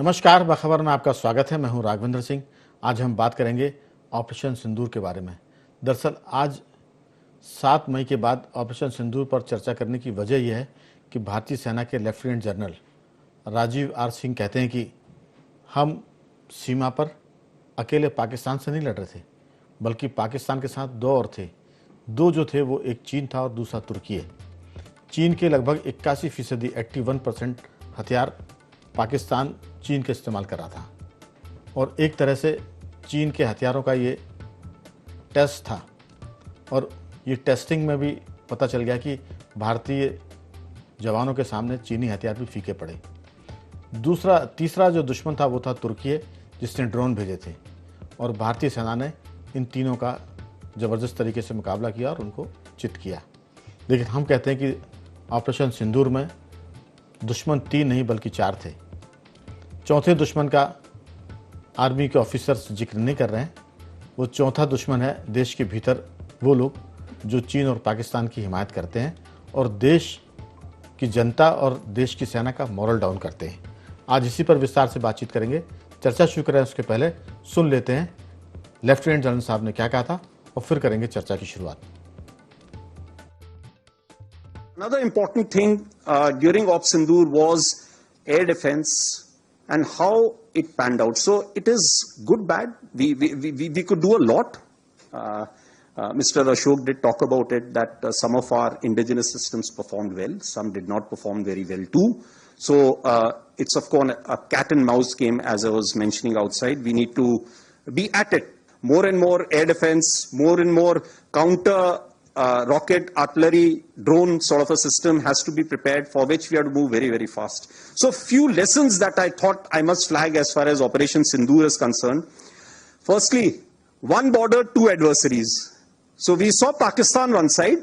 नमस्कार, बखबर में आपका स्वागत है। मैं हूं राघवेंद्र सिंह। आज हम बात करेंगे ऑपरेशन सिंदूर के बारे में। दरअसल आज 7 मई के बाद ऑपरेशन सिंदूर पर चर्चा करने की वजह यह है कि भारतीय सेना के lieutenant general Rajiv R Singh कहते हैं कि हम सीमा पर अकेले पाकिस्तान से नहीं लड़ रहे थे, बल्कि पाकिस्तान के साथ दो और थे। दो जो थे वो एक चीन था और दूसरा तुर्की है। चीन के लगभग 81% 81% हथियार पाकिस्तान चीन का इस्तेमाल कर रहा था और एक तरह से चीन के हथियारों का ये टेस्ट था और ये टेस्टिंग में भी पता चल गया कि भारतीय जवानों के सामने चीनी हथियार भी फीके पड़े। तीसरा जो दुश्मन था वो था तुर्की है, जिसने ड्रोन भेजे थे और भारतीय सेना ने इन तीनों का ज़बरदस्त तरीके से मुकाबला किया और उनको चित किया। लेकिन हम कहते हैं कि ऑपरेशन सिंदूर में दुश्मन 3 नहीं बल्कि 4 थे। चौथे दुश्मन का आर्मी के ऑफिसर्स जिक्र नहीं कर रहे हैं। वो चौथा दुश्मन है देश के भीतर वो लोग जो चीन और पाकिस्तान की हिमायत करते हैं और देश की जनता और देश की सेना का मॉरल डाउन करते हैं। आज इसी पर विस्तार से बातचीत करेंगे। चर्चा शुरू करें उसके पहले सुन लेते हैं लेफ्टिनेंट जनरल साहब ने क्या कहा था और फिर करेंगे चर्चा की शुरुआत। Another important thing during Op Sindoor was air defense and how it panned out. So it is good, bad. We could do a lot. Mr. Ashok did talk about it that some of our indigenous systems performed well, some did not perform very well too. So it's of course a cat and mouse game, as I was mentioning outside. We need to be at it. More and more air defense, more and more counter rocket, artillery, drone sort of a system has to be prepared, for which we have to move very, very fast. So few lessons that I thought I must flag as far as Operation Sindoor is concerned. Firstly, one border, two adversaries. So we saw Pakistan one side,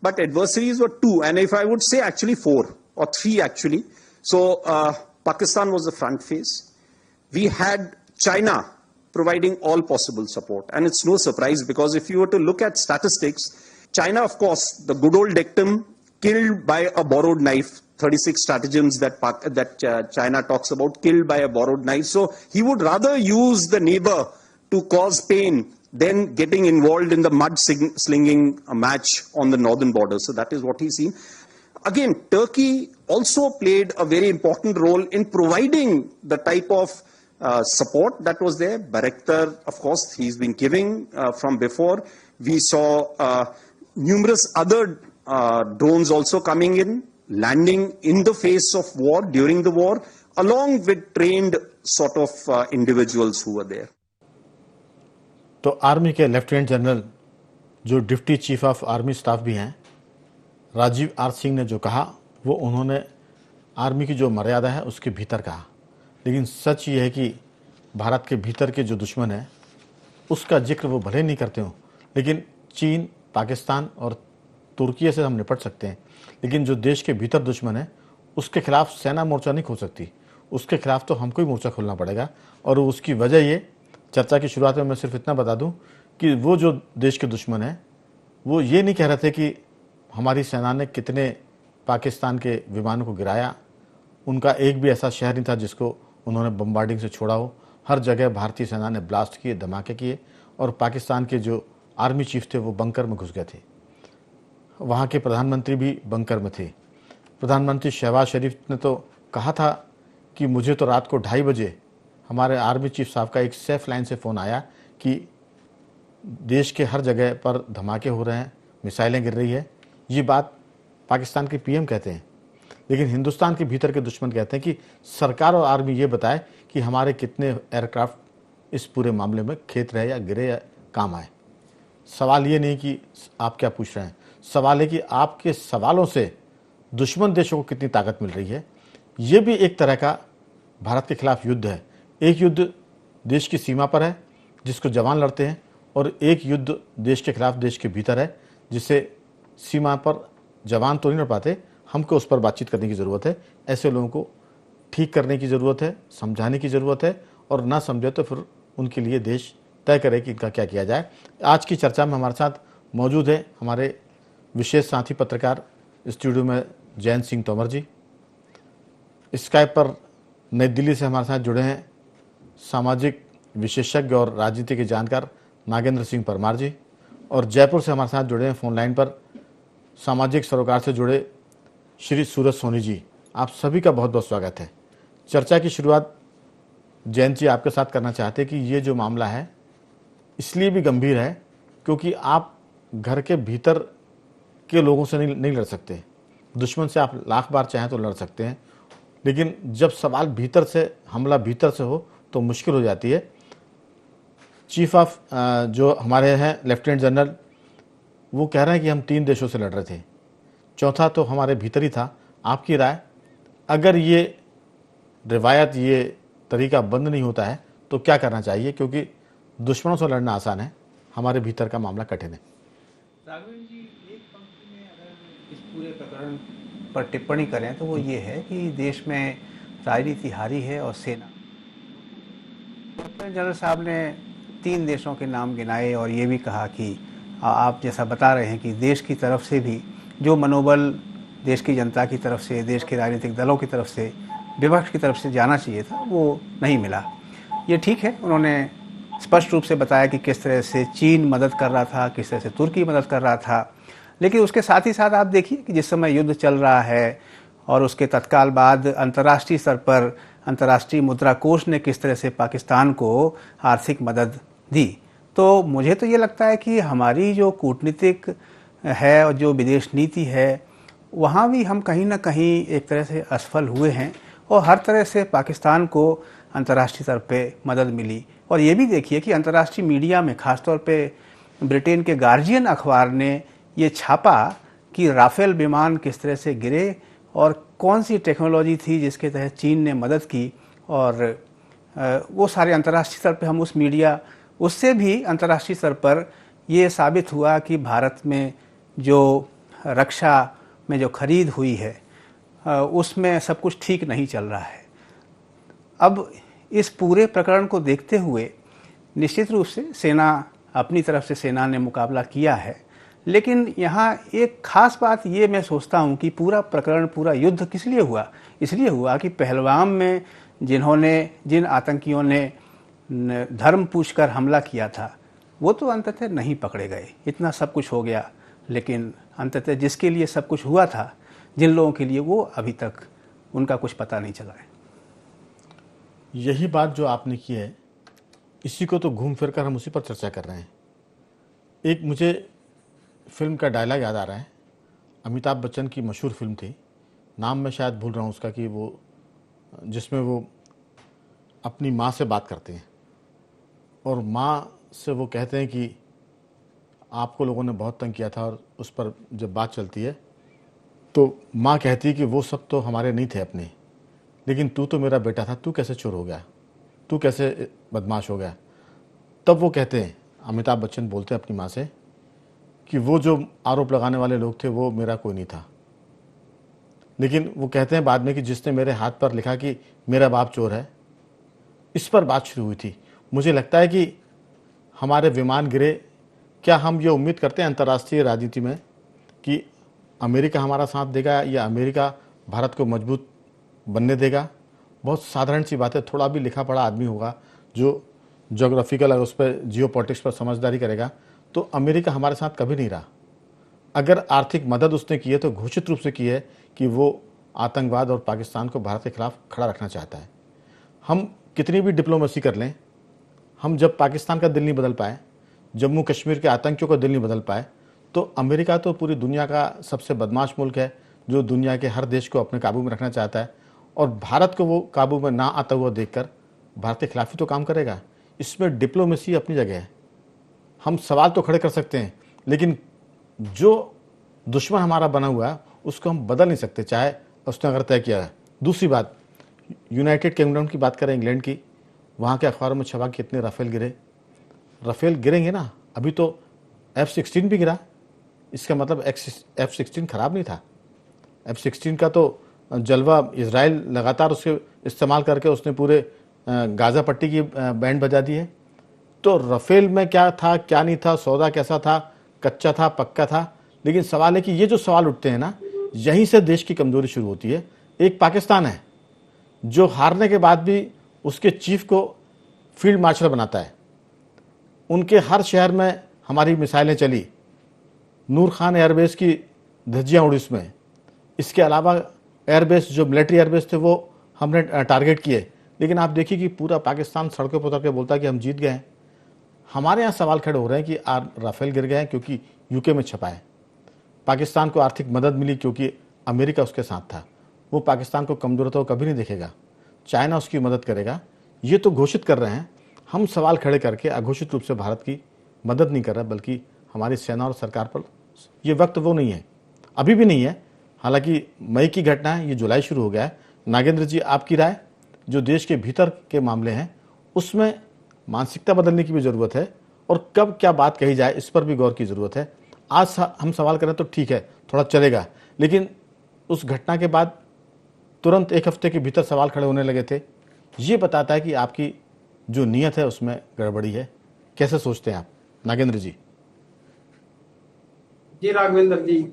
but adversaries were two, and if I would say actually 4 or 3 actually. So Pakistan was the front face. We had China providing all possible support, and it's no surprise because if you were to look at statistics, China, of course, the good old dictum, killed by a borrowed knife, 36 stratagems that China talks about, killed by a borrowed knife. So he would rather use the neighbor to cause pain than getting involved in the mud slinging match on the northern border. So that is what he's seen. Again, Turkey also played a very important role in providing the type of support that was there. Bayraktar, of course, he's been giving from before. We saw numerous other drones also coming in, landing in the face of war, during the war, along with trained sort of individuals who were there. तो army के lieutenant general जो deputy chief of army staff भी हैं, Rajiv R Singh ने जो कहा वो उन्होंने आर्मी की जो मर्यादा है उसके भीतर कहा। लेकिन सच ये है कि भारत के भीतर के जो दुश्मन है उसका जिक्र वो भले नहीं करते हों, लेकिन चीन, पाकिस्तान और तुर्की से हम निपट सकते हैं। लेकिन जो देश के भीतर दुश्मन है उसके खिलाफ सेना मोर्चा नहीं खोल सकती, उसके खिलाफ तो हमको ही मोर्चा खोलना पड़ेगा। और उसकी वजह ये, चर्चा की शुरुआत में मैं सिर्फ इतना बता दूं कि वो जो देश के दुश्मन है वो ये नहीं कह रहे थे कि हमारी सेना ने कितने पाकिस्तान के विमानों को गिराया। उनका एक भी ऐसा शहर नहीं था जिसको उन्होंने बम्बार्डिंग से छोड़ा हो। हर जगह भारतीय सेना ने ब्लास्ट किए, धमाके किए और पाकिस्तान के जो आर्मी चीफ थे वो बंकर में घुस गए थे। वहाँ के प्रधानमंत्री भी बंकर में थे। प्रधानमंत्री शहबाज शरीफ ने तो कहा था कि मुझे तो रात को 2:30 बजे हमारे आर्मी चीफ साहब का एक सेफ लाइन से फ़ोन आया कि देश के हर जगह पर धमाके हो रहे हैं, मिसाइलें गिर रही है। ये बात पाकिस्तान के पीएम कहते हैं, लेकिन हिंदुस्तान के भीतर के दुश्मन कहते हैं कि सरकार और आर्मी ये बताए कि हमारे कितने एयरक्राफ्ट इस पूरे मामले में खेत रहे या गिरे या काम आए। सवाल ये नहीं कि आप क्या पूछ रहे हैं, सवाल है कि आपके सवालों से दुश्मन देशों को कितनी ताकत मिल रही है। ये भी एक तरह का भारत के खिलाफ युद्ध है। एक युद्ध देश की सीमा पर है जिसको जवान लड़ते हैं और एक युद्ध देश के खिलाफ देश के भीतर है जिससे सीमा पर जवान तो नहीं लड़ पाते। हमको उस पर बातचीत करने की ज़रूरत है। ऐसे लोगों को ठीक करने की ज़रूरत है, समझाने की ज़रूरत है और ना समझे तो फिर उनके लिए देश तय करे कि इनका क्या किया जाए। आज की चर्चा में हमारे साथ मौजूद है हमारे विशेष साथी पत्रकार स्टूडियो में जयंत सिंह तोमर जी, स्काइप पर नई दिल्ली से हमारे साथ जुड़े हैं सामाजिक विशेषज्ञ और राजनीति के जानकार नागेंद्र सिंह परमार जी, और जयपुर से हमारे साथ जुड़े हैं फोन लाइन पर सामाजिक सरोकार से जुड़े श्री सूरज सोनी जी। आप सभी का बहुत बहुत स्वागत है। चर्चा की शुरुआत जयंत जी आपके साथ करना चाहते हैं कि ये जो मामला है इसलिए भी गंभीर है क्योंकि आप घर के भीतर के लोगों से नहीं लड़ सकते। दुश्मन से आप लाख बार चाहें तो लड़ सकते हैं, लेकिन जब सवाल भीतर से, हमला भीतर से हो तो मुश्किल हो जाती है। चीफ ऑफ जो हमारे हैं लेफ्टिनेंट जनरल, वो कह रहे हैं कि हम 3 देशों से लड़ रहे थे, चौथा तो हमारे भीतर ही था। आपकी राय, अगर ये रिवायत, ये तरीका बंद नहीं होता है तो क्या करना चाहिए? क्योंकि दुश्मनों से लड़ना आसान है, हमारे भीतर का मामला कठिन है। राघवेंद्र जी, एक पंक्ति में अगर इस पूरे प्रकरण पर टिप्पणी करें तो वो ये है कि देश में राजनीति हारी है और सेना। लेफ्टिनेंट जनरल साहब ने 3 देशों के नाम गिनाए और ये भी कहा कि आप जैसा बता रहे हैं कि देश की तरफ से भी जो मनोबल देश की जनता की तरफ से, देश के राजनीतिक दलों की तरफ से, विपक्ष की तरफ से जाना चाहिए था, वो नहीं मिला। ये ठीक है, उन्होंने स्पष्ट रूप से बताया कि किस तरह से चीन मदद कर रहा था, किस तरह से तुर्की मदद कर रहा था, लेकिन उसके साथ ही साथ आप देखिए कि जिस समय युद्ध चल रहा है और उसके तत्काल बाद अंतर्राष्ट्रीय स्तर पर अंतर्राष्ट्रीय मुद्रा कोष ने किस तरह से पाकिस्तान को आर्थिक मदद दी। तो मुझे तो ये लगता है कि हमारी जो कूटनीतिक है और जो विदेश नीति है, वहाँ भी हम कहीं ना कहीं एक तरह से असफल हुए हैं और हर तरह से पाकिस्तान को अंतर्राष्ट्रीय स्तर पे मदद मिली। और ये भी देखिए कि अंतर्राष्ट्रीय मीडिया में, खासतौर पे ब्रिटेन के गार्जियन अखबार ने ये छापा कि राफेल विमान किस तरह से गिरे और कौन सी टेक्नोलॉजी थी जिसके तहत चीन ने मदद की, और वो सारे अंतर्राष्ट्रीय स्तर पे हम उस मीडिया, उससे भी अंतर्राष्ट्रीय स्तर पर ये साबित हुआ कि भारत में जो रक्षा में जो खरीद हुई है उसमें सब कुछ ठीक नहीं चल रहा है। अब इस पूरे प्रकरण को देखते हुए निश्चित रूप से सेना, अपनी तरफ से सेना ने मुकाबला किया है, लेकिन यहाँ एक खास बात ये मैं सोचता हूँ कि पूरा प्रकरण, पूरा युद्ध किस लिए हुआ? इसलिए हुआ कि पहलगाम में जिन आतंकियों ने धर्म पूछकर हमला किया था वो तो अंततः नहीं पकड़े गए। इतना सब कुछ हो गया, लेकिन अंततः जिसके लिए सब कुछ हुआ था, जिन लोगों के लिए, वो अभी तक उनका कुछ पता नहीं चला है। यही बात जो आपने की है, इसी को तो घूम फिर कर हम उसी पर चर्चा कर रहे हैं। एक मुझे फिल्म का डायलॉग याद आ रहा है, अमिताभ बच्चन की मशहूर फिल्म थी, नाम मैं शायद भूल रहा हूँ उसका, कि वो जिसमें वो अपनी माँ से बात करते हैं और माँ से वो कहते हैं कि आपको लोगों ने बहुत तंग किया था, और उस पर जब बात चलती है तो माँ कहती है कि वो सब तो हमारे नहीं थे अपने, लेकिन तू तो मेरा बेटा था, तू कैसे चोर हो गया, तू कैसे बदमाश हो गया। तब वो कहते हैं, अमिताभ बच्चन बोलते हैं अपनी माँ से कि वो जो आरोप लगाने वाले लोग थे वो मेरा कोई नहीं था, लेकिन वो कहते हैं बाद में कि जिसने मेरे हाथ पर लिखा कि मेरा बाप चोर है, इस पर बात शुरू हुई थी। मुझे लगता है कि हमारे विमान गिरे, क्या हम ये उम्मीद करते हैं अंतर्राष्ट्रीय राजनीति में कि अमेरिका हमारा साथ देगा या अमेरिका भारत को मजबूत बनने देगा? बहुत साधारण सी बात है, थोड़ा भी लिखा पढ़ा आदमी होगा जो जोग्राफिकल और उस पर जियोपॉलिटिक्स पर समझदारी करेगा, तो अमेरिका हमारे साथ कभी नहीं रहा। अगर आर्थिक मदद उसने की है तो घोषित रूप से की है कि वो आतंकवाद और पाकिस्तान को भारत के खिलाफ खड़ा रखना चाहता है। हम कितनी भी डिप्लोमेसी कर लें, हम जब पाकिस्तान का दिल नहीं बदल पाए, जम्मू कश्मीर के आतंकियों का दिल नहीं बदल पाए, तो अमेरिका तो पूरी दुनिया का सबसे बदमाश मुल्क है जो दुनिया के हर देश को अपने काबू में रखना चाहता है, और भारत को वो काबू में ना आता हुआ देखकर भारत के खिलाफ ही तो काम करेगा। इसमें डिप्लोमेसी अपनी जगह है। हम सवाल तो खड़े कर सकते हैं, लेकिन जो दुश्मन हमारा बना हुआ है उसको हम बदल नहीं सकते, चाहे उसने अगर तय किया है। दूसरी बात, यूनाइटेड किंगडम की बात करें, इंग्लैंड की, वहाँ के अखबारों में छपा कि इतने राफेल गिरे। राफेल गिरेंगे ना, अभी तो F-16 भी गिरा, इसका मतलब F-16 खराब नहीं था। F-16 का तो जलवा इजराइल लगातार उसके इस्तेमाल करके उसने पूरे गाज़ा पट्टी की बैंड बजा दी है। तो राफेल में क्या था, क्या नहीं था, सौदा कैसा था, कच्चा था, पक्का था, लेकिन सवाल है कि ये जो सवाल उठते हैं ना, यहीं से देश की कमजोरी शुरू होती है। एक पाकिस्तान है जो हारने के बाद भी उसके चीफ को फील्ड मार्शल बनाता है। उनके हर शहर में हमारी मिसाइलें चली, नूर खान एयरबेस की धज्जियाँ उड़ी उसमें। इसके अलावा एयरबेस जो मिलिट्री एयरबेस थे वो हमने टारगेट किए, लेकिन आप देखिए कि पूरा पाकिस्तान सड़कों पर उतर के बोलता है कि हम जीत गए हैं। हमारे यहाँ सवाल खड़े हो रहे हैं कि राफेल गिर गए हैं क्योंकि यूके में छपा है। पाकिस्तान को आर्थिक मदद मिली क्योंकि अमेरिका उसके साथ था। वो पाकिस्तान को कमजोर तो कभी नहीं देखेगा, चाइना उसकी मदद करेगा। ये तो घोषित कर रहे हैं, हम सवाल खड़े करके अघोषित रूप से भारत की मदद नहीं कर रहे, बल्कि हमारी सेना और सरकार पर ये वक्त वो नहीं है, अभी भी नहीं है। हालांकि मई की घटना है, ये जुलाई शुरू हो गया है। नागेंद्र जी, आपकी राय, जो देश के भीतर के मामले हैं उसमें मानसिकता बदलने की भी ज़रूरत है और कब क्या बात कही जाए इस पर भी गौर की ज़रूरत है। आज हम सवाल करें तो ठीक है, थोड़ा चलेगा, लेकिन उस घटना के बाद तुरंत एक हफ्ते के भीतर सवाल खड़े होने लगे थे। ये बताता है कि आपकी जो नीयत है उसमें गड़बड़ी है। कैसे सोचते हैं आप नागेंद्र जी? जी राघवेंद्र जी,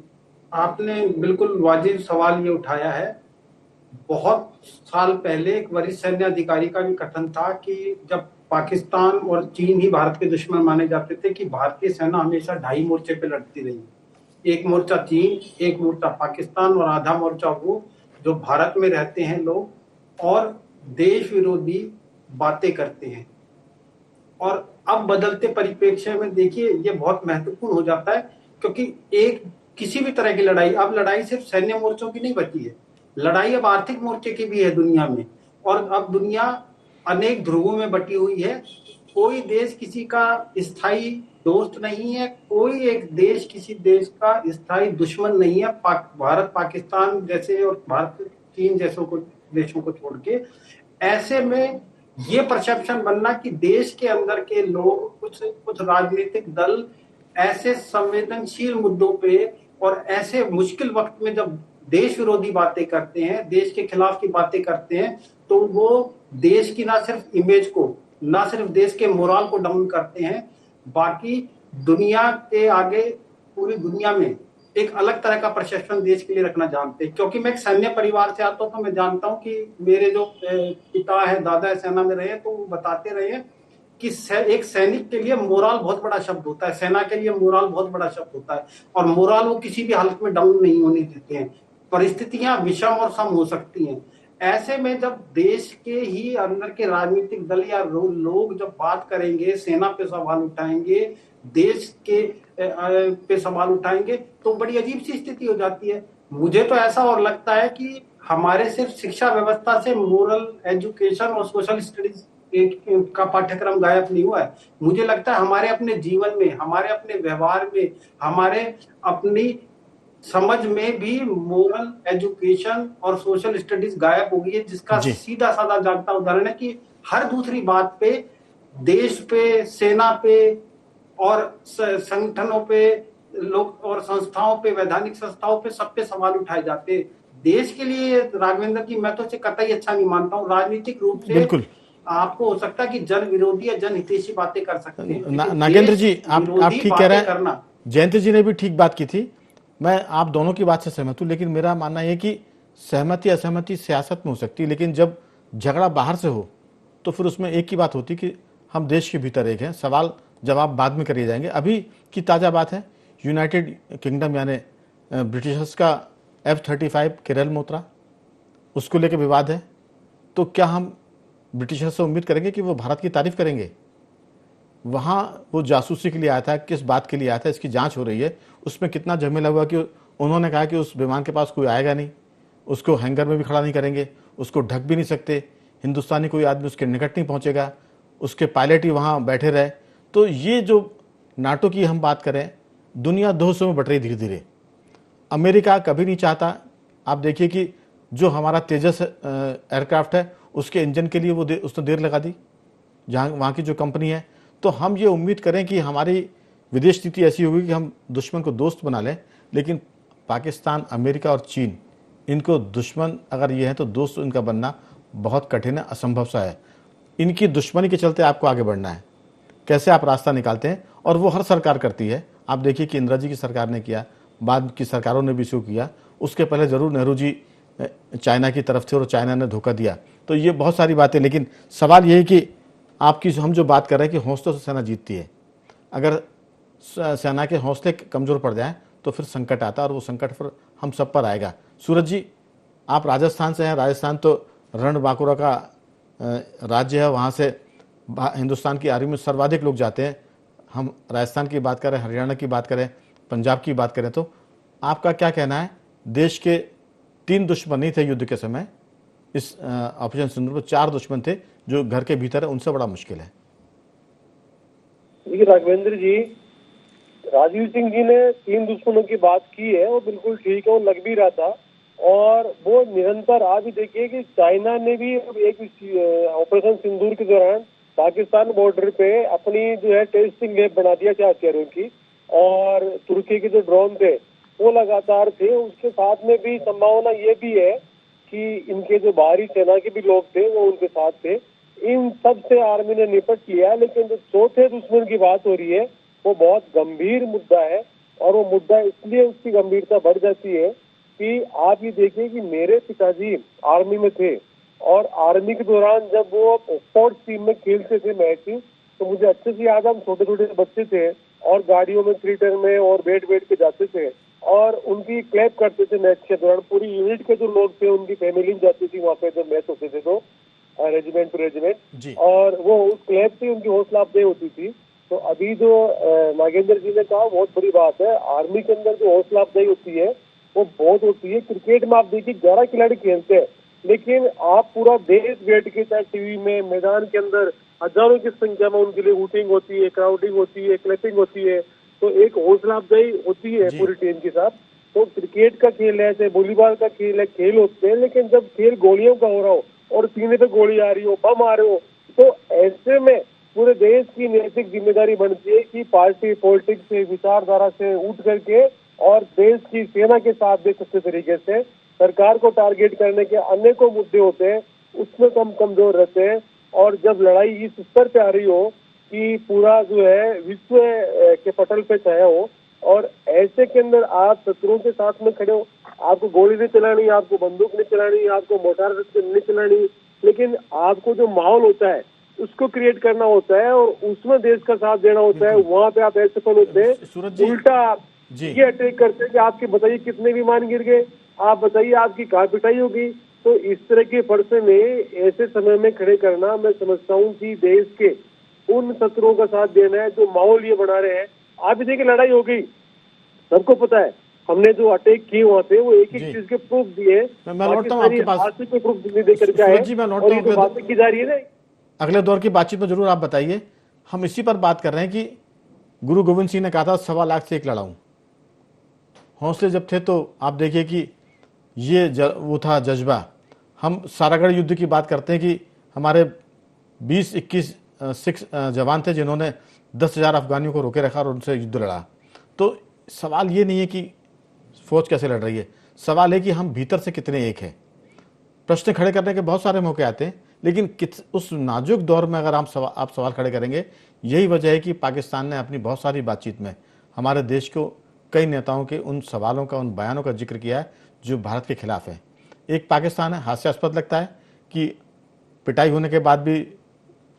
आपने बिल्कुल वाजिब सवाल ये उठाया है। बहुत साल पहले एक वरिष्ठ सैन्य अधिकारी का भी कथन था कि जब पाकिस्तान और चीन ही भारत के दुश्मन माने जाते थे कि भारतीय सेना हमेशा 2.5 मोर्चे पे लड़ती रही। एक मोर्चा चीन, एक मोर्चा पाकिस्तान और आधा मोर्चा वो जो भारत में रहते हैं लोग और देश विरोधी बातें करते हैं। और अब बदलते परिप्रेक्ष्य में देखिए ये बहुत महत्वपूर्ण हो जाता है, क्योंकि एक किसी भी तरह की लड़ाई, अब लड़ाई सिर्फ सैन्य मोर्चों की नहीं बची है, लड़ाई अब आर्थिक मोर्चे की भी है दुनिया में। और अब दुनिया अनेक ध्रुवों में बटी हुई है। कोई देश किसी का स्थायी दोस्त नहीं है, कोई एक देश किसी देश का स्थायी दुश्मन नहीं है। भारत पाकिस्तान जैसे और भारत चीन जैसों को देशों को छोड़ के। ऐसे में ये परसेप्शन बनना कि देश के अंदर के लोग, कुछ राजनीतिक दल ऐसे संवेदनशील मुद्दों पे और ऐसे मुश्किल वक्त में जब देश विरोधी बातें करते हैं, देश के खिलाफ की बातें करते हैं, तो वो देश की ना सिर्फ इमेज को, ना सिर्फ देश के मोरल को डाउन करते हैं, बाकी दुनिया के आगे पूरी दुनिया में एक अलग तरह का प्रशासन देश के लिए रखना जानते हैं। क्योंकि मैं एक सैन्य परिवार से आता हूँ तो मैं जानता हूँ कि मेरे जो पिता है, दादा है, सेना में रहे, तो वो बताते रहे हैं कि एक सैनिक के लिए मोरल बहुत बड़ा शब्द होता है, सेना के लिए मोरल बहुत बड़ा शब्द होता है। और मोरल वो किसी भी हालत में डाउन नहीं होने देते हैं। परिस्थितियां विषम और सम हो सकती हैं। ऐसे में जब देश के ही अंदर के राजनीतिक दल या लोग जब बात करेंगे, सेना पे सवाल उठाएंगे, देश के पे सवाल उठाएंगे, तो बड़ी अजीब सी स्थिति हो जाती है। मुझे तो ऐसा और लगता है कि हमारे सिर्फ शिक्षा व्यवस्था से मोरल एजुकेशन और सोशल स्टडीज का पाठ्यक्रम गायब नहीं हुआ है। मुझे लगता है हमारे अपने जीवन में, हमारे अपने व्यवहार में, हमारे अपनी समझ में भी मोरल एजुकेशन और सोशल स्टडीज गायब हो गई है, जिसका सीधा साधा जानता उदाहरण है कि हर दूसरी बात पे, देश पे, सेना पे और संगठनों पे, लोग और संस्थाओं पे, वैधानिक संस्थाओं पे, सब पे सवाल उठाए जाते हैं। देश के लिए राघवेंद्र जी मैं तो इसे कतई अच्छा नहीं मानता हूँ। राजनीतिक रूप से बिल्कुल आपको हो सकता है कि जन विरोधी या जन हितैषी बातें कर सकते हैं। नागेंद्र जी आप ठीक कह रहे हैं, जयंत जी ने भी ठीक बात की थी। मैं आप दोनों की बात से सहमत हूँ, लेकिन मेरा मानना यह कि सहमति असहमति सियासत में हो सकती है, लेकिन जब झगड़ा बाहर से हो तो फिर उसमें एक ही बात होती कि हम देश के भीतर एक हैं, सवाल जवाब बाद में करिए जाएंगे। अभी की ताज़ा बात है, यूनाइटेड किंगडम यानी ब्रिटिशर्स का F-35 केरल में उतरा, उसको लेकर विवाद है। तो क्या हम ब्रिटिशर्स से उम्मीद करेंगे कि वो भारत की तारीफ करेंगे? वहाँ वो जासूसी के लिए आया था, किस बात के लिए आया था, इसकी जांच हो रही है। उसमें कितना झमेला हुआ कि उन्होंने कहा कि उस विमान के पास कोई आएगा नहीं, उसको हैंगर में भी खड़ा नहीं करेंगे, उसको ढक भी नहीं सकते, हिंदुस्तानी कोई आदमी उसके निकट नहीं पहुँचेगा, उसके पायलट ही वहाँ बैठे रहे। तो ये जो नाटो की हम बात करें, दुनिया दो हिस्सों में बट रही धीरे धीरे। अमेरिका कभी नहीं चाहता, आप देखिए कि जो हमारा तेजस एयरक्राफ्ट है उसके इंजन के लिए उसने देर लगा दी, जहाँ वहाँ की जो कंपनी है। तो हम ये उम्मीद करें कि हमारी विदेश नीति ऐसी होगी कि हम दुश्मन को दोस्त बना लें, लेकिन पाकिस्तान, अमेरिका और चीन, इनको दुश्मन अगर ये हैं तो दोस्त इनका बनना बहुत कठिन है, असंभव सा है। इनकी दुश्मनी के चलते आपको आगे बढ़ना है, कैसे आप रास्ता निकालते हैं, और वो हर सरकार करती है। आप देखिए कि इंदिरा जी की सरकार ने किया, बाद की सरकारों ने भी इसको किया, उसके पहले ज़रूर नेहरू जी चाइना की तरफ थे और चाइना ने धोखा दिया। तो ये बहुत सारी बातें, लेकिन सवाल ये है कि आपकी हम जो बात कर रहे हैं कि हौसलों से सेना जीतती है, अगर सेना के हौसले कमज़ोर पड़ जाएं तो फिर संकट आता है, और वो संकट फिर हम सब पर आएगा। सूरज जी, आप राजस्थान से हैं। राजस्थान तो रणबांकुरा का राज्य है, वहाँ से हिंदुस्तान की आर्मी में सर्वाधिक लोग जाते हैं। हम राजस्थान की बात करें, हरियाणा की बात करें, पंजाब की बात करें, तो आपका क्या कहना है? देश के 3 दुश्मन नहीं थे युद्ध के समय, इस ऑपरेशन सिंदूर में 4 दुश्मन थे जो घर के भीतर है, उनसे बड़ा मुश्किल है। देखिए राघवेंद्र जी, राजीव सिंह जी ने 3 दुश्मनों की बात की है, वो बिल्कुल ठीक है, वो लग भी रहा था। और वो निरंतर आप भी देखिए कि चाइना ने भी एक ऑपरेशन सिंदूर के दौरान पाकिस्तान बॉर्डर पे अपनी जो है टेस्टिंग लैब बना दिया 4 शहरों की, और तुर्की के जो ड्रोन थे वो लगातार थे। उसके साथ में भी संभावना ये भी है कि इनके जो बाहरी सेना के भी लोग थे वो उनके साथ थे। इन सब से आर्मी ने निपट लिया, लेकिन जो चौथे दुश्मन की बात हो रही है वो बहुत गंभीर मुद्दा है। और वो मुद्दा इसलिए उसकी गंभीरता बढ़ जाती है कि आप ये देखिए कि मेरे पिताजी आर्मी में थे, और आर्मी के दौरान जब वो स्पोर्ट्स टीम में खेलते थे मैच, तो मुझे अच्छे से याद है, हम छोटे छोटे बच्चे थे और गाड़ियों में थ्रीटर में और बैठ के जाते थे और उनकी क्लैप करते थे मैच के दौरान। पूरी यूनिट के जो लोग थे उनकी फैमिली जाती थी वहाँ पे जब मैच होते थे, तो रेजिमेंट टू रेजिमेंट, और वो उस क्लैप से उनकी हौसला अफजाई होती थी। तो अभी जो नागेंद्र जी ने कहा बहुत बड़ी बात है, आर्मी के अंदर जो हौसला अफजाई होती है वो बहुत होती है। क्रिकेट में आप देखिए 11 खिलाड़ी खेलते हैं, लेकिन आप पूरा देश बैठ के चाहे टीवी में, मैदान के अंदर हजारों की संख्या में उनके लिए वोटिंग होती है, क्राउडिंग होती है, क्लैपिंग होती है, तो एक हौसला अफजाई होती है पूरी टीम के साथ। तो क्रिकेट का खेल है, चाहे वॉलीबॉल का खेल है, खेल होते हैं, लेकिन जब खेल गोलियों का हो रहा हो और सीने पे गोली आ रही हो, बम आ रहे हो, तो ऐसे में पूरे देश की नैतिक जिम्मेदारी बनती है कि पार्टी पॉलिटिक्स से, विचारधारा से उठ करके और देश की सेना के साथ भी सच्चे तरीके से सरकार को टारगेट करने के अनेकों मुद्दे होते हैं, उसमें कम कमजोर रहते हैं। और जब लड़ाई इस स्तर पे आ रही हो कि पूरा जो है विश्व के पटल पे छाया हो, और ऐसे के अंदर आप शत्रुओं के साथ में खड़े हो, आपको गोली नहीं चलानी, आपको बंदूक नहीं चलानी, आपको मोटार नहीं चलानी, लेकिन आपको जो माहौल होता है उसको क्रिएट करना होता है और उसमें देश का साथ देना होता है। वहां पे आप असफल होते हैं, उल्टा ये अटैक करते हैं कि आपके बताइए कितने विमान गिर गए, आप बताइए आपकी कहाँ पिटाई होगी। तो इस तरह के पर्सन में ऐसे समय में खड़े करना, मैं समझता हूँ कि देश के उन शत्रुओं का साथ देना है जो माहौल ये बना रहे हैं। आप भी देखिए लड़ाई हो गई, सबको पता है, हमने जो अटैक किए वहां पे वो एक चीज के प्रूफ दिए, मैं लौटता हूँ आपके पास। प्रूफ देकर के आए, जी, मैं लौटता और ये हूँ। जो बातें की जा रही है ना, अगले दौर की बातचीत में जरूर आप बताइए। हम इसी पर बात कर रहे हैं कि गुरु गोविंद सिंह ने कहा था 1.25 लाख से 1 लड़ाऊं। हौसले जब थे तो आप देखिए कि ये वो था जज्बा। हम सारागढ़ युद्ध की बात करते हैं कि हमारे 20-21 सिख जवान थे जिन्होंने 10,000 अफगानियों को रोके रखा और उनसे युद्ध लड़ा। तो सवाल ये नहीं है कि फौज कैसे लड़ रही है, सवाल है कि हम भीतर से कितने एक हैं। प्रश्न खड़े करने के बहुत सारे मौके आते हैं, लेकिन उस नाजुक दौर में अगर आप सवाल खड़े करेंगे, यही वजह है कि पाकिस्तान ने अपनी बहुत सारी बातचीत में हमारे देश को कई नेताओं के उन सवालों का, उन बयानों का जिक्र किया है जो भारत के खिलाफ है। एक पाकिस्तान है, हास्यास्पद लगता है कि पिटाई होने के बाद भी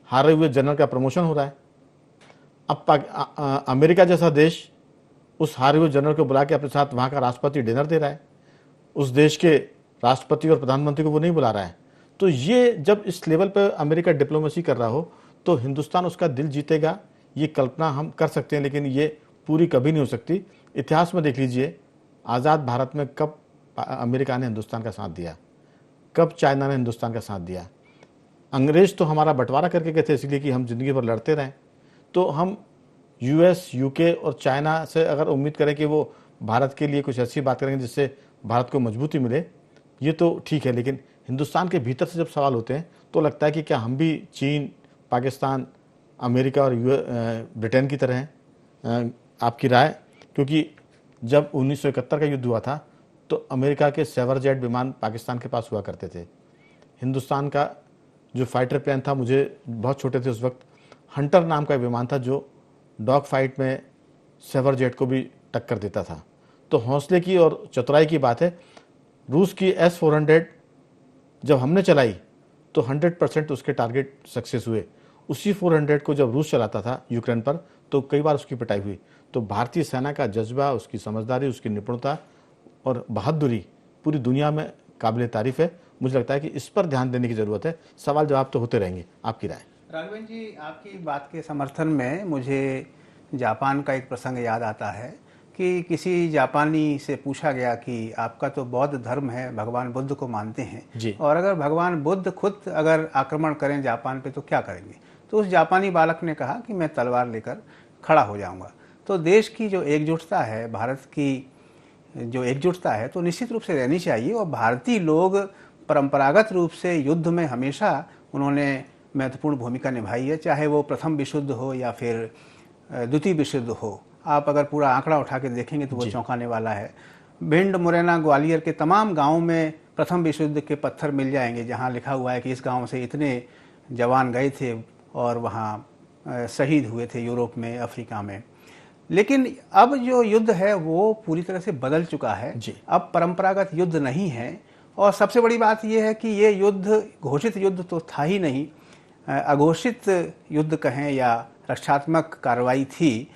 हारे हुए जनरल का प्रमोशन हो रहा है। अब अमेरिका जैसा देश उस हारे हुए जनरल को बुला के अपने साथ वहाँ का राष्ट्रपति डिनर दे रहा है, उस देश के राष्ट्रपति और प्रधानमंत्री को वो नहीं बुला रहा है। तो ये जब इस लेवल पर अमेरिका डिप्लोमेसी कर रहा हो तो हिंदुस्तान उसका दिल जीतेगा, ये कल्पना हम कर सकते हैं, लेकिन ये पूरी कभी नहीं हो सकती। इतिहास में देख लीजिए, आज़ाद भारत में कब अमेरिका ने हिंदुस्तान का साथ दिया, कब चाइना ने हिंदुस्तान का साथ दिया। अंग्रेज तो हमारा बंटवारा करके गए थे इसलिए कि हम जिंदगी भर लड़ते रहें। तो हम यूएस, यूके और चाइना से अगर उम्मीद करें कि वो भारत के लिए कुछ ऐसी बात करेंगे जिससे भारत को मजबूती मिले, ये तो ठीक है, लेकिन हिंदुस्तान के भीतर से जब सवाल होते हैं तो लगता है कि क्या हम भी चीन, पाकिस्तान, अमेरिका और ब्रिटेन की तरह हैं? आपकी राय? क्योंकि जब 1971 का युद्ध हुआ था तो अमेरिका के सेवर जेट विमान पाकिस्तान के पास हुआ करते थे। हिंदुस्तान का जो फाइटर प्लेन था, मुझे बहुत छोटे थे उस वक्त, हंटर नाम का विमान था जो डॉग फाइट में सेवर जेट को भी टक्कर देता था। तो हौसले की और चतुराई की बात है। रूस की S-400 जब हमने चलाई तो 100% उसके टारगेट सक्सेस हुए। उसी 400 को जब रूस चलाता था यूक्रेन पर तो कई बार उसकी पिटाई हुई। तो भारतीय सेना का जज्बा, उसकी समझदारी, उसकी निपुणता और बहादुरी पूरी दुनिया में काबिल तारीफ है। मुझे लगता है कि इस पर ध्यान देने की ज़रूरत है। सवाल जवाब तो होते रहेंगे। आपकी राय? राघवेंद्र जी, आपकी बात के समर्थन में मुझे जापान का एक प्रसंग याद आता है कि किसी जापानी से पूछा गया कि आपका तो बौद्ध धर्म है, भगवान बुद्ध को मानते हैं जी। और अगर भगवान बुद्ध खुद अगर आक्रमण करें जापान पे तो क्या करेंगे? तो उस जापानी बालक ने कहा कि मैं तलवार लेकर खड़ा हो जाऊंगा। तो देश की जो एकजुटता है, भारत की जो एकजुटता है, तो निश्चित रूप से रहनी चाहिए। और भारतीय लोग परंपरागत रूप से युद्ध में हमेशा उन्होंने महत्वपूर्ण भूमिका निभाई है, चाहे वो प्रथम विश्व युद्ध हो या फिर द्वितीय विश्व युद्ध हो। आप अगर पूरा आंकड़ा उठा के देखेंगे तो वो चौंकाने वाला है। भिंड, मुरैना, ग्वालियर के तमाम गाँव में प्रथम विश्व युद्ध के पत्थर मिल जाएंगे जहाँ लिखा हुआ है कि इस गाँव से इतने जवान गए थे और वहाँ शहीद हुए थे, यूरोप में, अफ्रीका में। लेकिन अब जो युद्ध है वो पूरी तरह से बदल चुका है। अब परंपरागत युद्ध नहीं है। और सबसे बड़ी बात यह है कि ये युद्ध घोषित युद्ध तो था ही नहीं, अघोषित युद्ध कहें या रक्षात्मक कार्रवाई थी।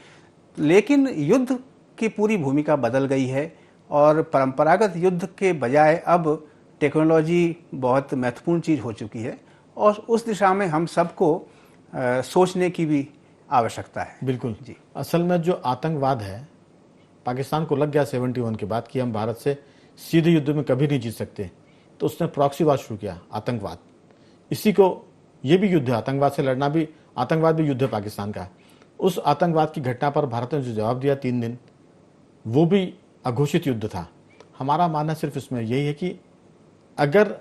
लेकिन युद्ध की पूरी भूमिका बदल गई है और परंपरागत युद्ध के बजाय अब टेक्नोलॉजी बहुत महत्वपूर्ण चीज़ हो चुकी है और उस दिशा में हम सबको सोचने की भी आवश्यकता है। बिल्कुल जी। असल में जो आतंकवाद है, पाकिस्तान को लग गया 71 के बाद कि हम भारत से सीधे युद्ध में कभी नहीं जीत सकते, तो उसने प्रॉक्सी वार शुरू किया, आतंकवाद। इसी को, ये भी युद्ध है, आतंकवाद से लड़ना भी, आतंकवाद भी युद्ध है पाकिस्तान का। उस आतंकवाद की घटना पर भारत ने जो जवाब दिया 3 दिन, वो भी अघोषित युद्ध था। हमारा मानना सिर्फ इसमें यही है कि अगर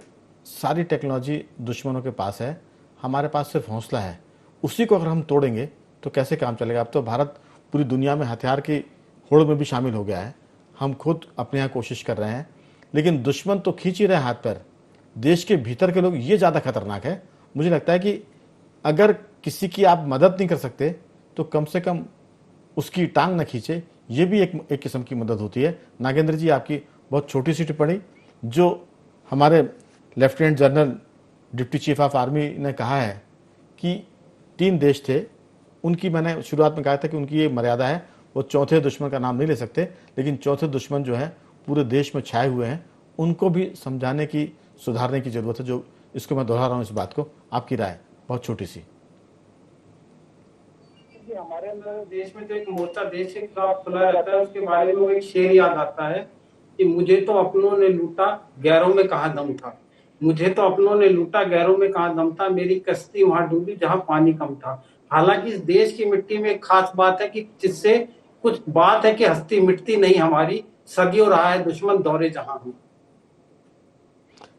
सारी टेक्नोलॉजी दुश्मनों के पास है, हमारे पास सिर्फ हौसला है, उसी को अगर हम तोड़ेंगे तो कैसे काम चलेगा। अब तो भारत पूरी दुनिया में हथियार की होड़ में भी शामिल हो गया है। हम खुद अपने यहाँ कोशिश कर रहे हैं, लेकिन दुश्मन तो खींच ही रहे हाथ पैर। देश के भीतर के लोग, ये ज़्यादा खतरनाक है। मुझे लगता है कि अगर किसी की आप मदद नहीं कर सकते तो कम से कम उसकी टांग न खींचे, ये भी एक किस्म की मदद होती है। नागेंद्र जी, आपकी बहुत छोटी सी टिप्पणी, जो हमारे lieutenant general deputy chief of army ने कहा है कि 3 देश थे, उनकी मैंने शुरुआत में कहा था कि उनकी ये मर्यादा है, वो चौथे दुश्मन का नाम नहीं ले सकते, लेकिन चौथे दुश्मन जो है पूरे देश में छाए हुए हैं, उनको भी समझाने की, सुधारने की ज़रूरत है। जो इसको मैं दोहरा रहा हूँ इस बात को। आपकी राय बहुत छोटी सी। हमारे अंदर देश में जो एक मोर्चा देश के खिलाफ खुला रहता है, उसके बारे में वो एक शेर याद आता है कि मुझे तो अपनों ने लूटा, गैरों में कहाँ दम था। मुझे तो अपनों ने लूटा, गैरों में कहाँ दम था, मेरी कश्ती वहां डूबी जहां पानी कम था। हालांकि इस देश की मिट्टी में एक खास बात है कि जिससे कुछ बात है कि हस्ती मिटती नहीं हमारी, सदियों रहा है दुश्मन दौरे जहां हूं।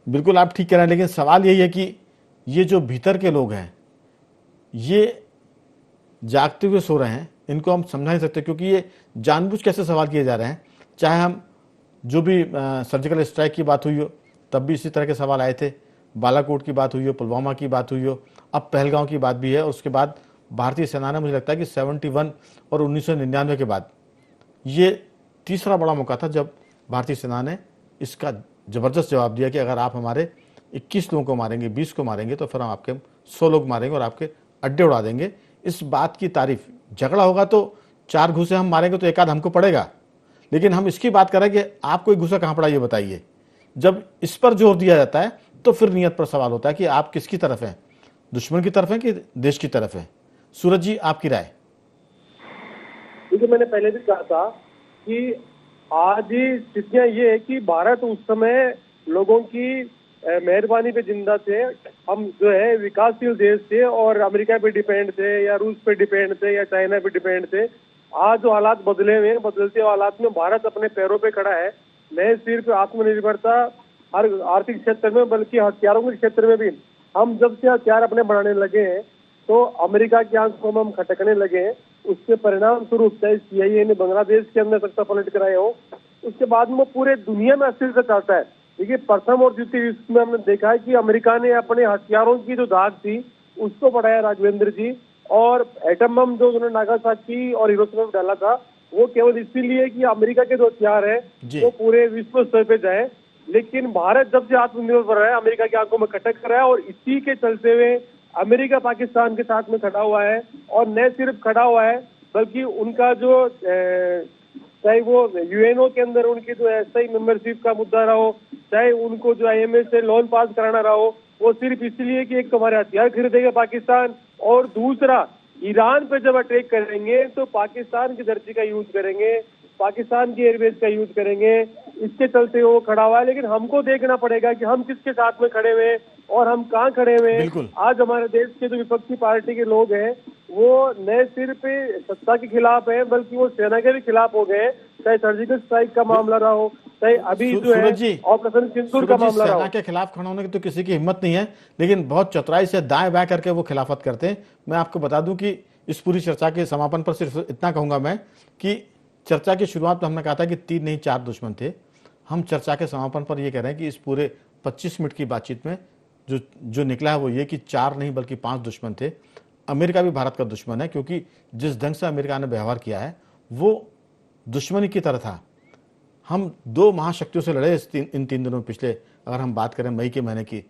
बिल्कुल आप ठीक कह रहे हैं, लेकिन सवाल यही है कि ये जो भीतर के लोग हैं, ये जागते हुए सो रहे हैं, इनको हम समझा नहीं सकते, क्योंकि ये जानबूझ कैसे सवाल किए जा रहे हैं। चाहे हम जो भी सर्जिकल स्ट्राइक की बात हुई हो, तब भी इसी तरह के सवाल आए थे। बालाकोट की बात हुई हो, पुलवामा की बात हुई हो, अब पहलगांव की बात भी है। और उसके बाद भारतीय सेना ने, मुझे लगता है कि 71 और 1999 के बाद ये तीसरा बड़ा मौका था जब भारतीय सेना ने इसका ज़बरदस्त जवाब दिया कि अगर आप हमारे 21 लोगों को मारेंगे, 20 को मारेंगे, तो फिर हम आपके 100 लोग मारेंगे और आपके अड्डे उड़ा देंगे। इस बात की तारीफ, झगड़ा होगा तो 4 घूसे हम मारेंगे तो एक आध हमको पड़ेगा, लेकिन हम इसकी बात करें कि आपको एक घूसा कहाँ पड़ा ये बताइए। जब इस पर जोर दिया जाता है तो फिर नियत पर सवाल होता है कि आप किसकी तरफ हैं, दुश्मन की तरफ हैं कि देश की तरफ हैं। सूरज जी, आपकी राय? क्योंकि मैंने पहले भी कहा था कि आज स्थितियां ये है कि भारत उस समय लोगों की मेहरबानी पे जिंदा थे। हम जो है विकासशील देश थे और अमेरिका पे डिपेंड थे या रूस पे डिपेंड थे या चाइना पे डिपेंड थे। आज जो हालात बदले हुए, बदलते हालात में भारत अपने पैरों पे खड़ा है। न सिर्फ आत्मनिर्भरता हर आर्थिक क्षेत्र में, बल्कि हथियारों के क्षेत्र में भी। हम जब से हथियार अपने बनाने लगे हैं तो अमेरिका की आंखों में हम खटकने लगे हैं। उसके परिणाम स्वरूप चाहे CIA ने बांग्लादेश के अंदर सत्ता पलट कराए हो, उसके बाद में पूरे दुनिया में अस्थिरता चाहता है। देखिए, प्रथम और द्वितीय विश्व में हमने देखा है कि अमेरिका ने अपने हथियारों की जो दाग थी उसको बढ़ाया, राघवेंद्र जी। और एटम बम जो उन्होंने नागासाकी और हिरोशिमा में डाला था, वो केवल इसीलिए कि अमेरिका के जो हथियार है वो पूरे विश्व स्तर पे जाए। लेकिन भारत जब से आत्मनिर्भर रहा है अमेरिका की आंखों में खटक रहा है, और इसी के चलते हुए अमेरिका पाकिस्तान के साथ में खड़ा हुआ है। और न सिर्फ खड़ा हुआ है बल्कि उनका जो चाहे वो यूएनओ के अंदर उनकी जो एसआई मेंबरशिप का मुद्दा रहा हो, चाहे उनको जो आईएमएफ से लोन पास कराना रहा हो, वो सिर्फ इसलिए कि एक तो हमारे हथियार खरीदेगा पाकिस्तान, और दूसरा ईरान पे जब अटैक करेंगे तो पाकिस्तान की धरती का यूज करेंगे, पाकिस्तान की एयरबेस का यूज करेंगे। इसके चलते वो खड़ा हुआ है। लेकिन हमको देखना पड़ेगा कि हम किसके साथ में खड़े हुए और हम कहाँ खड़े हुए। बिल्कुल। आज हमारे देश के जो विपक्षी पार्टी के लोग हैं वो न सिर्फ सत्ता के खिलाफ है बल्कि वो सेना के भी खिलाफ हो गए, चाहे सर्जिकल स्ट्राइक का मामला रहा हो, चाहे अभी जो है ऑपरेशन सिंदूर का मामला रहा हो। सेना के खिलाफ खड़ा होने की तो किसी की हिम्मत नहीं है, लेकिन बहुत चतुराई से दाएं बाएं करके वो खिलाफत करते हैं। मैं आपको बता दूं कि इस पूरी चर्चा के समापन पर सिर्फ इतना कहूंगा मैं कि चर्चा की शुरुआत में हमने कहा था कि 3 नहीं 4 दुश्मन थे। हम चर्चा के समापन पर यह कह रहे हैं कि इस पूरे 25 मिनट की बातचीत में जो निकला है वो ये कि 4 नहीं बल्कि 5 दुश्मन थे। अमेरिका भी भारत का दुश्मन है, क्योंकि जिस ढंग से अमेरिका ने व्यवहार किया है वो दुश्मनी की तरह था। हम 2 महाशक्तियों से लड़े इन 3 दिनों पिछले, अगर हम बात करें मई के महीने की,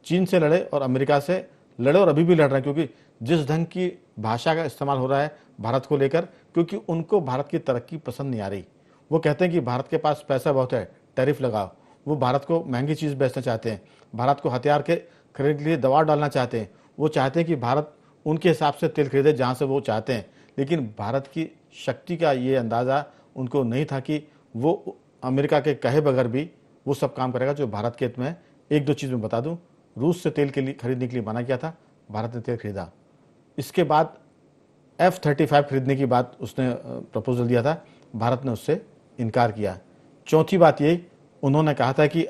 चीन से लड़े और अमेरिका से लड़े और अभी भी लड़ रहे हैं, क्योंकि जिस ढंग की भाषा का इस्तेमाल हो रहा है भारत को लेकर, क्योंकि उनको भारत की तरक्की पसंद नहीं आ रही। वो कहते हैं कि भारत के पास पैसा बहुत है, टैरिफ लगाओ। वो भारत को महंगी चीज़ बेचना चाहते हैं, भारत को हथियार के खरीद के लिए दबाव डालना चाहते हैं। वो चाहते हैं कि भारत उनके हिसाब से तेल खरीदे जहाँ से वो चाहते हैं, लेकिन भारत की शक्ति का ये अंदाज़ा उनको नहीं था कि वो अमेरिका के कहे बगैर भी वो सब काम करेगा जो भारत के हित में है। 1-2 चीज़ मैं बता दूं, रूस से तेल के लिए खरीदने के लिए मना किया था, भारत ने तेल खरीदा। इसके बाद F-35 खरीदने की बात उसने प्रपोजल दिया था, भारत ने उससे इनकार किया। चौथी बात ये, उन्होंने कहा था कि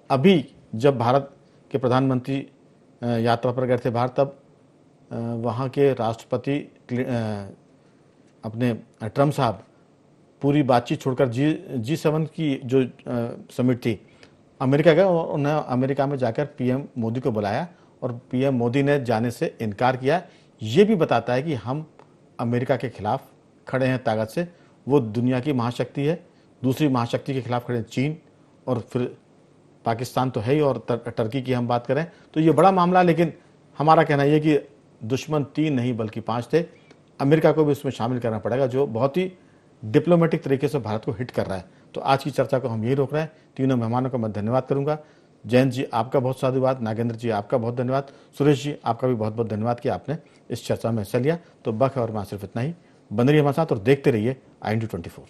अभी जब भारत के प्रधानमंत्री यात्रा पर गए थे बाहर, तब वहाँ के राष्ट्रपति अपने ट्रम्प साहब पूरी बातचीत छोड़कर G7 की जो समिट थी अमेरिका गए, और उन्हें अमेरिका में जाकर पीएम मोदी को बुलाया और पीएम मोदी ने जाने से इनकार किया। ये भी बताता है कि हम अमेरिका के खिलाफ खड़े हैं ताकत से। वो दुनिया की महाशक्ति है, दूसरी महाशक्ति के खिलाफ खड़े हैं चीन, और फिर पाकिस्तान तो है ही, और टर्की की हम बात करें तो ये बड़ा मामला। लेकिन हमारा कहना यह कि दुश्मन 3 नहीं बल्कि 5 थे। अमेरिका को भी इसमें शामिल करना पड़ेगा, जो बहुत ही डिप्लोमेटिक तरीके से भारत को हिट कर रहा है। तो आज की चर्चा को हम यही रोक रहे हैं। तीनों मेहमानों का मैं धन्यवाद करूंगा। जयंत जी आपका बहुत साधुवाद, नागेंद्र जी आपका बहुत धन्यवाद, सुरेश जी आपका भी बहुत बहुत धन्यवाद कि आपने इस चर्चा में हिस्सा लिया। तो बख और मैं सिर्फ इतना ही। बने रहिए हमारे साथ और देखते रहिए IND24।